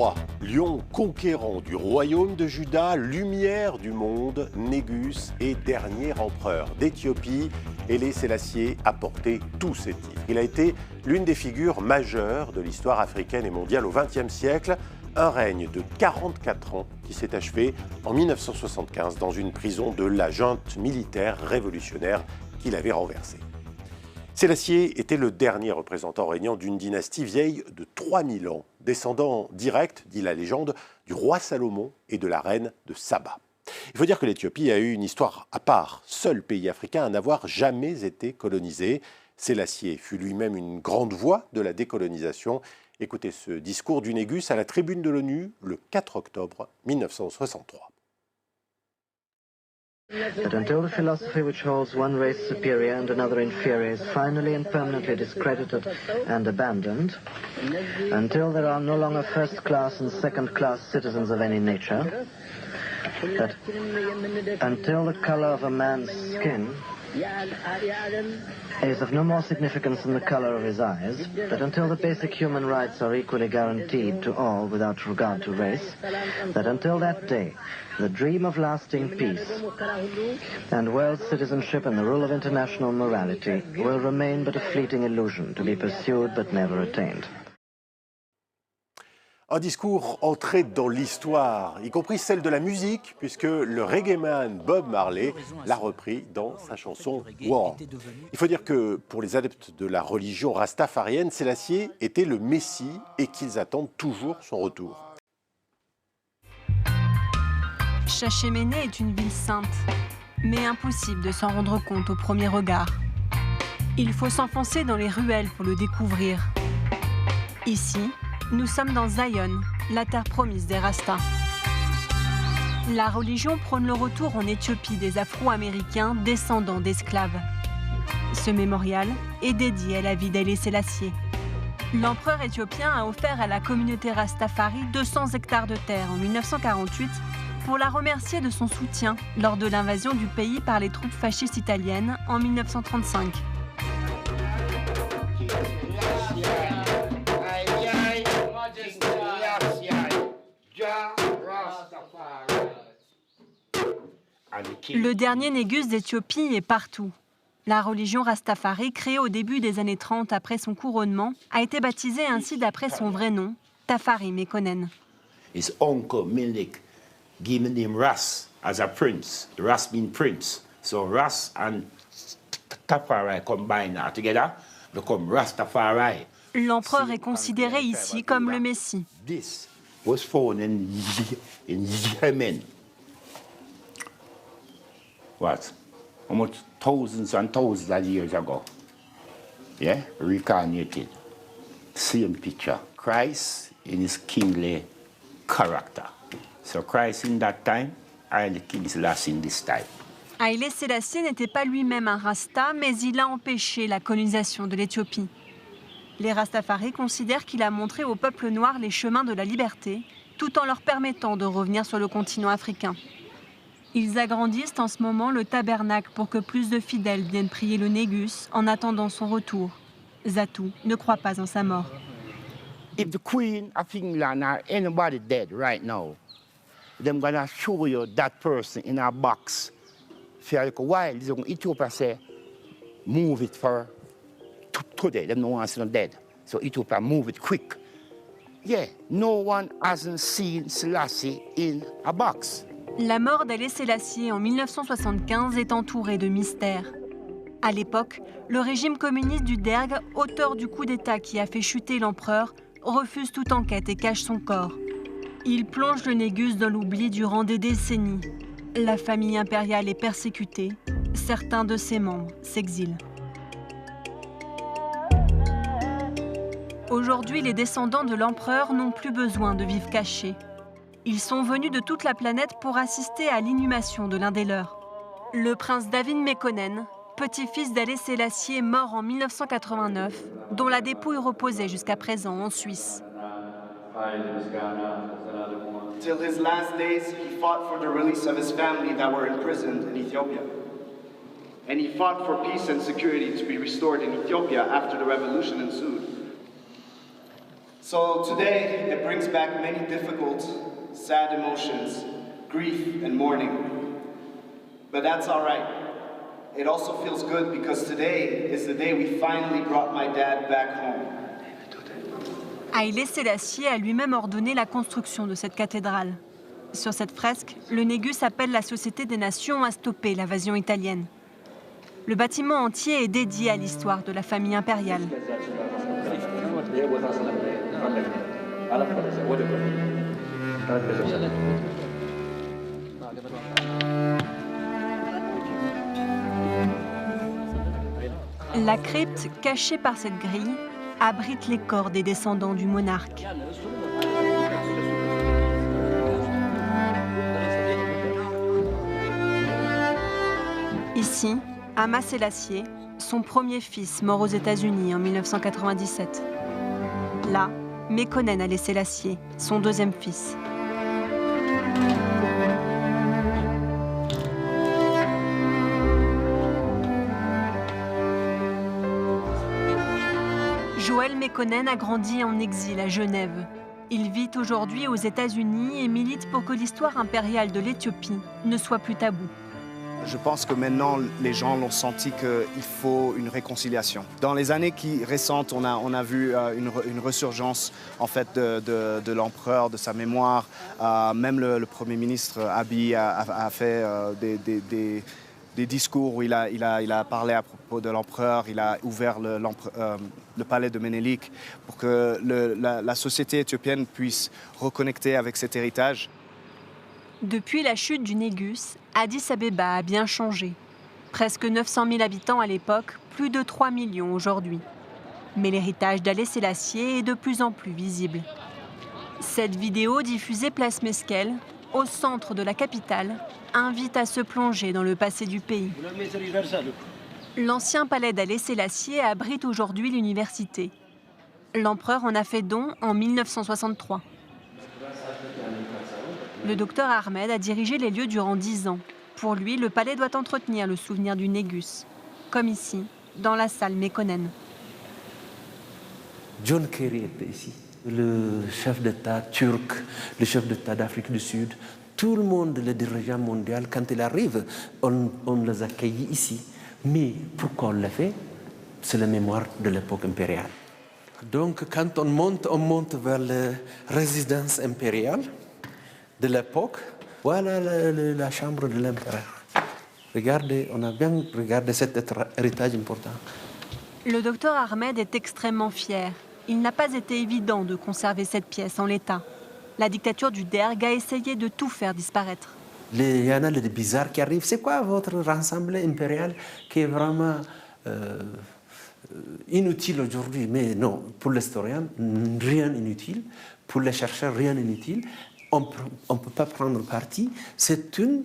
roi, lion conquérant du royaume de Juda, lumière du monde, Négus et dernier empereur d'Éthiopie, Haïlé Sélassié a porté tous ces titres. Il a été l'une des figures majeures de l'histoire africaine et mondiale au XXe siècle, un règne de 44 ans qui s'est achevé en 1975 dans une prison de la junte militaire révolutionnaire qu'il avait renversée. Sélassié était le dernier représentant régnant d'une dynastie vieille de 3000 ans, descendant direct, dit la légende, du roi Salomon et de la reine de Saba. Il faut dire que l'Éthiopie a eu une histoire à part, seul pays africain à n'avoir jamais été colonisé. Sélassié fut lui-même une grande voix de la décolonisation. Écoutez ce discours du Négus à la tribune de l'ONU le 4 octobre 1963. That until the philosophy which holds one race superior and another inferior is finally and permanently discredited and abandoned, until there are no longer first-class and second-class citizens of any nature, that until the color of a man's skin is of no more significance than the color of his eyes, that until the basic human rights are equally guaranteed to all without regard to race, that until that day, the dream of lasting peace and world citizenship and the rule of international morality will remain but a fleeting illusion to be pursued but never attained. Un discours entré dans l'histoire, y compris celle de la musique, puisque le reggaeman Bob Marley l'a repris dans sa chanson War. Il faut dire que pour les adeptes de la religion rastafarienne, Sélassié était le Messie et qu'ils attendent toujours son retour. Chachéméné est une ville sainte, mais impossible de s'en rendre compte au premier regard. Il faut s'enfoncer dans les ruelles pour le découvrir. Ici, nous sommes dans Zion, la terre promise des Rastas. La religion prône le retour en Éthiopie des Afro-Américains descendants d'esclaves. Ce mémorial est dédié à la vie d'Haïlé Sélassié. L'empereur éthiopien a offert à la communauté Rastafari 200 hectares de terre en 1948 pour la remercier de son soutien lors de l'invasion du pays par les troupes fascistes italiennes en 1935. Le dernier Négus d'Éthiopie est partout. La religion Rastafari, créée au début des années 30 après son couronnement, a été baptisée ainsi d'après son vrai nom, Tafari Mekonnen. His uncle Milik gave the name Ras as a prince. Ras means prince. So Ras and Tafari combined together become Rastafari. L'empereur est considéré ici comme le Messie. This was found in Yemen. What? Almost thousands and thousands of years ago. Yeah? Reincarnated. Same picture. Christ in his kingly character. So Christ in that time, and King Selassie in this time. Haïlé Sélassié n'était pas lui-même un Rasta, mais il a empêché la colonisation de l'Éthiopie. Les Rastafari considèrent qu'il a montré au peuple noir les chemins de la liberté, tout en leur permettant de revenir sur le continent africain. Ils agrandissent en ce moment le tabernacle pour que plus de fidèles viennent prier le Négus en attendant son retour. Zatou ne croit pas en sa mort. If the Queen of England or anybody dead right now, them gonna show you that person in a box. For a while, this Ethiopia say, move it for today. Them no one is not dead. So Ethiopia move it quick. Yeah, no one hasn't seen Selassie in a box. La mort d'Haïlé Sélassié en 1975 est entourée de mystères. À l'époque, le régime communiste du Derg, auteur du coup d'État qui a fait chuter l'empereur, refuse toute enquête et cache son corps. Il plonge le Négus dans l'oubli durant des décennies. La famille impériale est persécutée. Certains de ses membres s'exilent. Aujourd'hui, les descendants de l'empereur n'ont plus besoin de vivre cachés. Ils sont venus de toute la planète pour assister à l'inhumation de l'un des leurs. Le prince David Mekonnen, petit-fils d'Haïlé Sélassié mort en 1989, dont la dépouille reposait jusqu'à présent en Suisse. Till his last days, he fought for the release of his family that were imprisoned in Ethiopia. And he fought for peace and security to be restored in Ethiopia after the revolution ensued. So today, it brings back many difficult, sad emotions, grief and mourning. But that's all right. It also feels good because today is the day we finally brought my dad back home. Haïlé Sélassié a lui-même ordonné la construction de cette cathédrale. Sur cette fresque, le Négus appelle la Société des Nations à stopper l'invasion italienne. Le bâtiment entier est dédié à l'histoire de la famille impériale. La crypte, cachée par cette grille, abrite les corps des descendants du monarque. Ici, Haïlé Sélassié, son premier fils mort aux États-Unis en 1997. Là, Mekonnen Haïlé Sélassié, son deuxième fils. Joël Mekonnen a grandi en exil à Genève. Il vit aujourd'hui aux États-Unis et milite pour que l'histoire impériale de l'Éthiopie ne soit plus taboue. Je pense que maintenant, les gens l'ont senti qu'il faut une réconciliation. Dans les années récentes, on a vu une ressurgence en fait, de l'empereur, de sa mémoire. Même le Premier ministre Abiy a fait des discours où il a parlé à propos de l'empereur. Il a ouvert le palais de Ménélik pour que la société éthiopienne puisse reconnecter avec cet héritage. Depuis la chute du Négus, Addis Abeba a bien changé. Presque 900 000 habitants à l'époque, plus de 3 millions aujourd'hui. Mais l'héritage d'Haïlé Sélassié est de plus en plus visible. Cette vidéo diffusée place Meskel, au centre de la capitale, invite à se plonger dans le passé du pays. L'ancien palais d'Haïlé Sélassié abrite aujourd'hui l'université. L'empereur en a fait don en 1963. Le docteur Ahmed a dirigé les lieux durant 10 ans. Pour lui, le palais doit entretenir le souvenir du Négus, comme ici, dans la salle Mekonnen. John Kerry était ici, le chef d'État turc, le chef d'État d'Afrique du Sud. Tout le monde, le dirigeant mondial, quand il arrive, on les accueille ici. Mais pourquoi on l'a fait? C'est la mémoire de l'époque impériale. Donc quand on monte vers la résidence impériale de l'époque, voilà la chambre de l'empereur. Regardez, on a bien regardé cet héritage important. Le docteur Ahmed est extrêmement fier. Il n'a pas été évident de conserver cette pièce en l'état. La dictature du Derg a essayé de tout faire disparaître. Il y en a des bizarres qui arrivent. C'est quoi votre rassemblée impériale qui est vraiment inutile aujourd'hui? Mais non, pour l'historien, rien inutile. Pour les chercheurs, rien inutile. On ne peut pas prendre parti. C'est un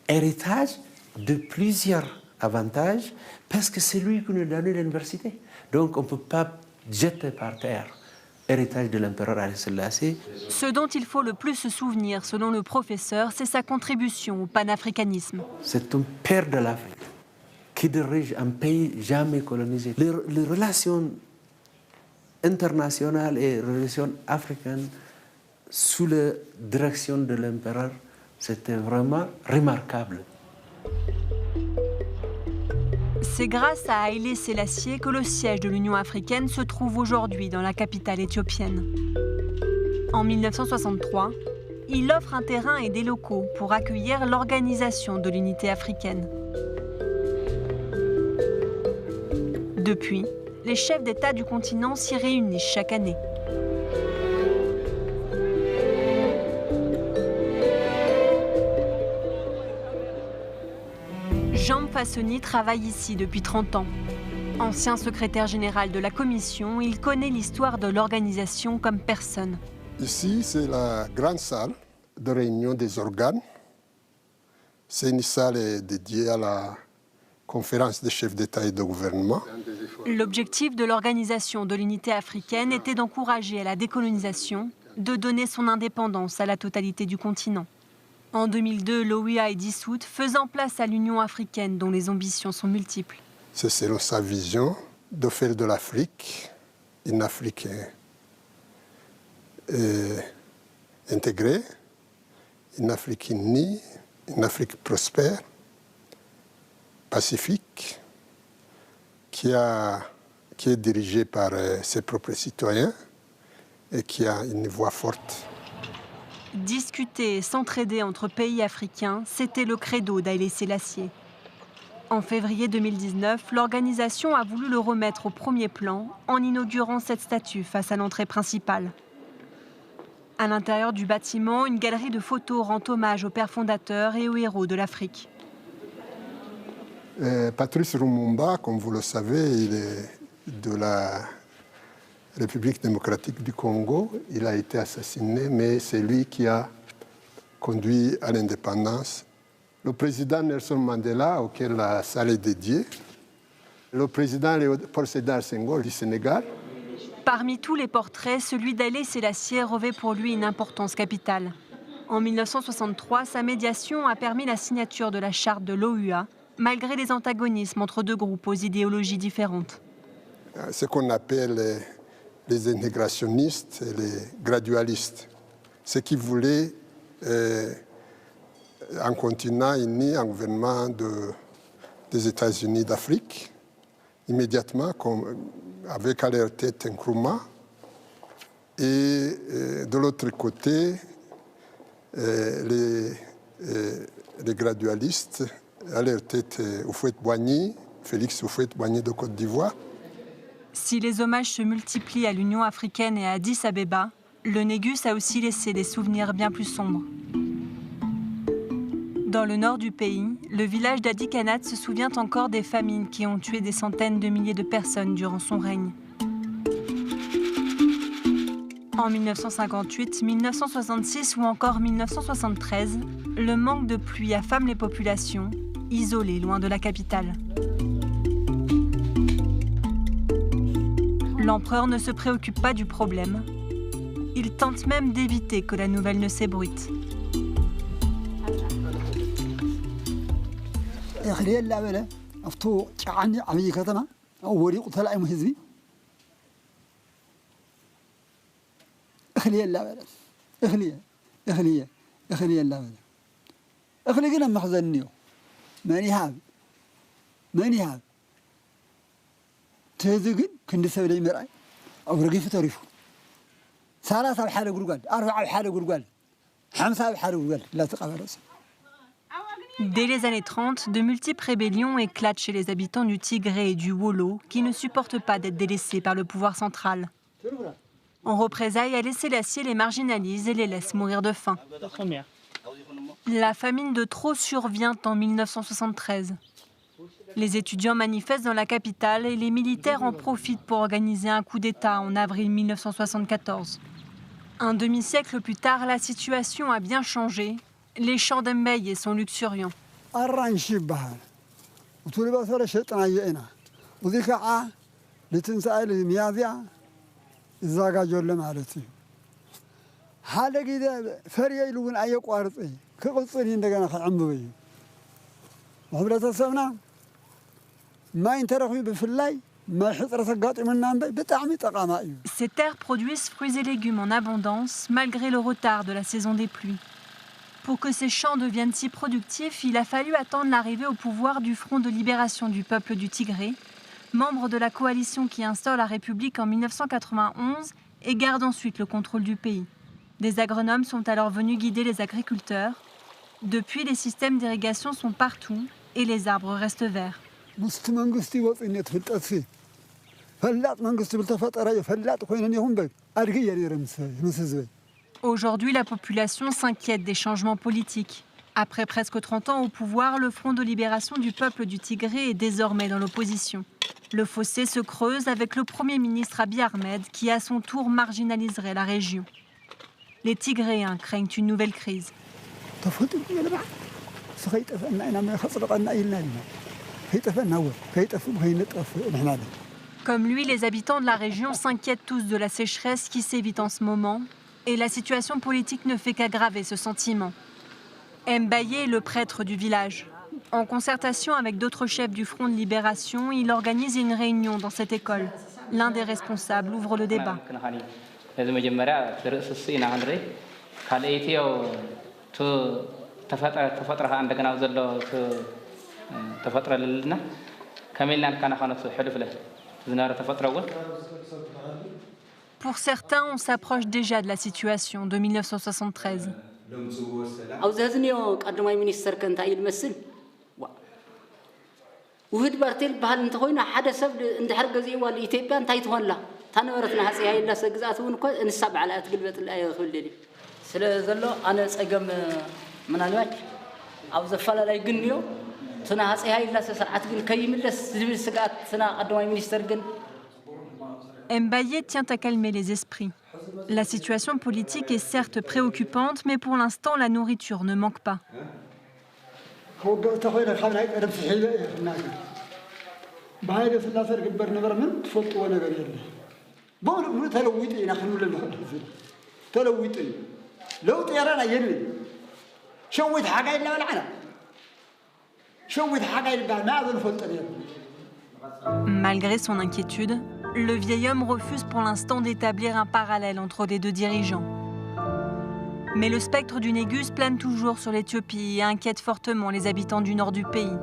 héritage de plusieurs avantages parce que c'est lui qui nous a donné l'université. Donc on ne peut pas jeter par terre l'héritage de l'empereur Haïlé Sélassié. Ce dont il faut le plus se souvenir, selon le professeur, c'est sa contribution au panafricanisme. C'est un père de l'Afrique qui dirige un pays jamais colonisé. Les relations internationales et les relations africaines sous la direction de l'empereur, c'était vraiment remarquable. C'est grâce à Haïlé Sélassié que le siège de l'Union africaine se trouve aujourd'hui dans la capitale éthiopienne. En 1963, il offre un terrain et des locaux pour accueillir l'Organisation de l'Unité africaine. Depuis, les chefs d'État du continent s'y réunissent chaque année. Jean Fassoni travaille ici depuis 30 ans. Ancien secrétaire général de la commission, il connaît l'histoire de l'organisation comme personne. Ici, c'est la grande salle de réunion des organes. C'est une salle dédiée à la conférence des chefs d'État et de gouvernement. L'objectif de l'Organisation de l'Unité africaine était d'encourager à la décolonisation, de donner son indépendance à la totalité du continent. En 2002, l'OUA est dissoute, faisant place à l'Union africaine dont les ambitions sont multiples. C'est selon sa vision de faire de l'Afrique une Afrique intégrée, une Afrique unie, une Afrique prospère, pacifique, qui est dirigée par ses propres citoyens et qui a une voix forte. Discuter et s'entraider entre pays africains, c'était le credo d'Haïlé Sélassié. En février 2019, l'organisation a voulu le remettre au premier plan en inaugurant cette statue face à l'entrée principale. À l'intérieur du bâtiment, une galerie de photos rend hommage aux pères fondateurs et aux héros de l'Afrique. Patrice Lumumba, comme vous le savez, il est de la République démocratique du Congo. Il a été assassiné, mais c'est lui qui a conduit à l'indépendance. Le président Nelson Mandela, auquel la salle est dédiée. Le président Léopold Sédar Senghor du Sénégal. Parmi tous les portraits, celui d'Haïlé Sélassié revêt pour lui une importance capitale. En 1963, sa médiation a permis la signature de la charte de l'OUA, malgré les antagonismes entre deux groupes aux idéologies différentes. Ce qu'on appelle les intégrationnistes et les gradualistes, ceux qui voulaient un continent uni, un gouvernement des États-Unis d'Afrique, immédiatement, avec à leur tête Nkrumah. Et de l'autre côté, les gradualistes, à leur tête Houphouët-Boigny, Félix Houphouët-Boigny de Côte d'Ivoire. Si les hommages se multiplient à l'Union africaine et à Addis Abeba, le Négus a aussi laissé des souvenirs bien plus sombres. Dans le nord du pays, le village d'Adikanat se souvient encore des famines qui ont tué des centaines de milliers de personnes durant son règne. En 1958, 1966 ou encore 1973, le manque de pluie affame les populations, isolées loin de la capitale. L'empereur ne se préoccupe pas du problème. Il tente même d'éviter que la nouvelle ne s'ébruite. Dès les années 30, de multiples rébellions éclatent chez les habitants du Tigré et du Wolo qui ne supportent pas d'être délaissés par le pouvoir central. En représailles, Haïlé Sélassié les marginalise et les laisse mourir de faim. La famine de trop survient en 1973. Les étudiants manifestent dans la capitale et les militaires en profitent pour organiser un coup d'État en avril 1974. Un demi-siècle plus tard, la situation a bien changé. Les champs d'Embaye sont luxuriants. Ces terres produisent fruits et légumes en abondance, malgré le retard de la saison des pluies. Pour que ces champs deviennent si productifs, il a fallu attendre l'arrivée au pouvoir du Front de libération du peuple du Tigré, membre de la coalition qui instaure la République en 1991 et garde ensuite le contrôle du pays. Des agronomes sont alors venus guider les agriculteurs. Depuis, les systèmes d'irrigation sont partout et les arbres restent verts. Aujourd'hui, la population s'inquiète des changements politiques. Après presque 30 ans au pouvoir, le Front de libération du peuple du Tigré est désormais dans l'opposition. Le fossé se creuse avec le Premier ministre Abiy Ahmed qui, à son tour, marginaliserait la région. Les Tigréens craignent une nouvelle crise. Comme lui, les habitants de la région s'inquiètent tous de la sécheresse qui sévit en ce moment. Et la situation politique ne fait qu'aggraver ce sentiment. Mbaye est le prêtre du village. En concertation avec d'autres chefs du Front de libération, il organise une réunion dans cette école. L'un des responsables ouvre le débat. እዚ መጀመርያ ርእስ ኢና ክንርኢ ካልአይትዮ ተፈጥረካ እንደገና ዘሎ ተፈጥረልና ከመይልና ንከናኸነሱ ሕልፍለ ዝነበረ ተፈጥሮ እውን Pour certains, on s'approche déjà de la situation de 1973. ኣብዚ ሕዝኒዮ ቀዳማይ ሚኒስተር ከንታይ ይመስል ውህድ ባርቴል ባህል እንተኮይና ሓደ ሰብ እንድሕር ገዚእዋ ኢትዮጵያ እንታይ ትኾንላ ታነበረትና ሃፀይ ሃይለስላሴ ግዝኣት እውን እኮ እንሳ በዓል ኣትግልበጥላ ይኽእል ደሊ ስለ ዘሎ ኣነ ፀገም ምናልባች ኣብ ዘፈላላይ ግንዮ ትና ሃፀይ ሃይለስላሴ ስርዓት ግን ከይምለስ ዝብል ስጋት ትና ቀዳማይ ሚኒስተር ግን Mbaye tient à calmer les esprits. La situation politique est certes préoccupante, mais pour l'instant, la nourriture ne manque pas. Malgré son inquiétude, le vieil homme refuse pour l'instant d'établir un parallèle entre les deux dirigeants. Mais le spectre du Négus plane toujours sur l'Éthiopie et inquiète fortement les habitants du nord du pays.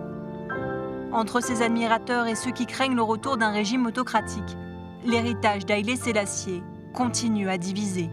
Entre ses admirateurs et ceux qui craignent le retour d'un régime autocratique, l'héritage d'Haïlé Sélassié continue à diviser.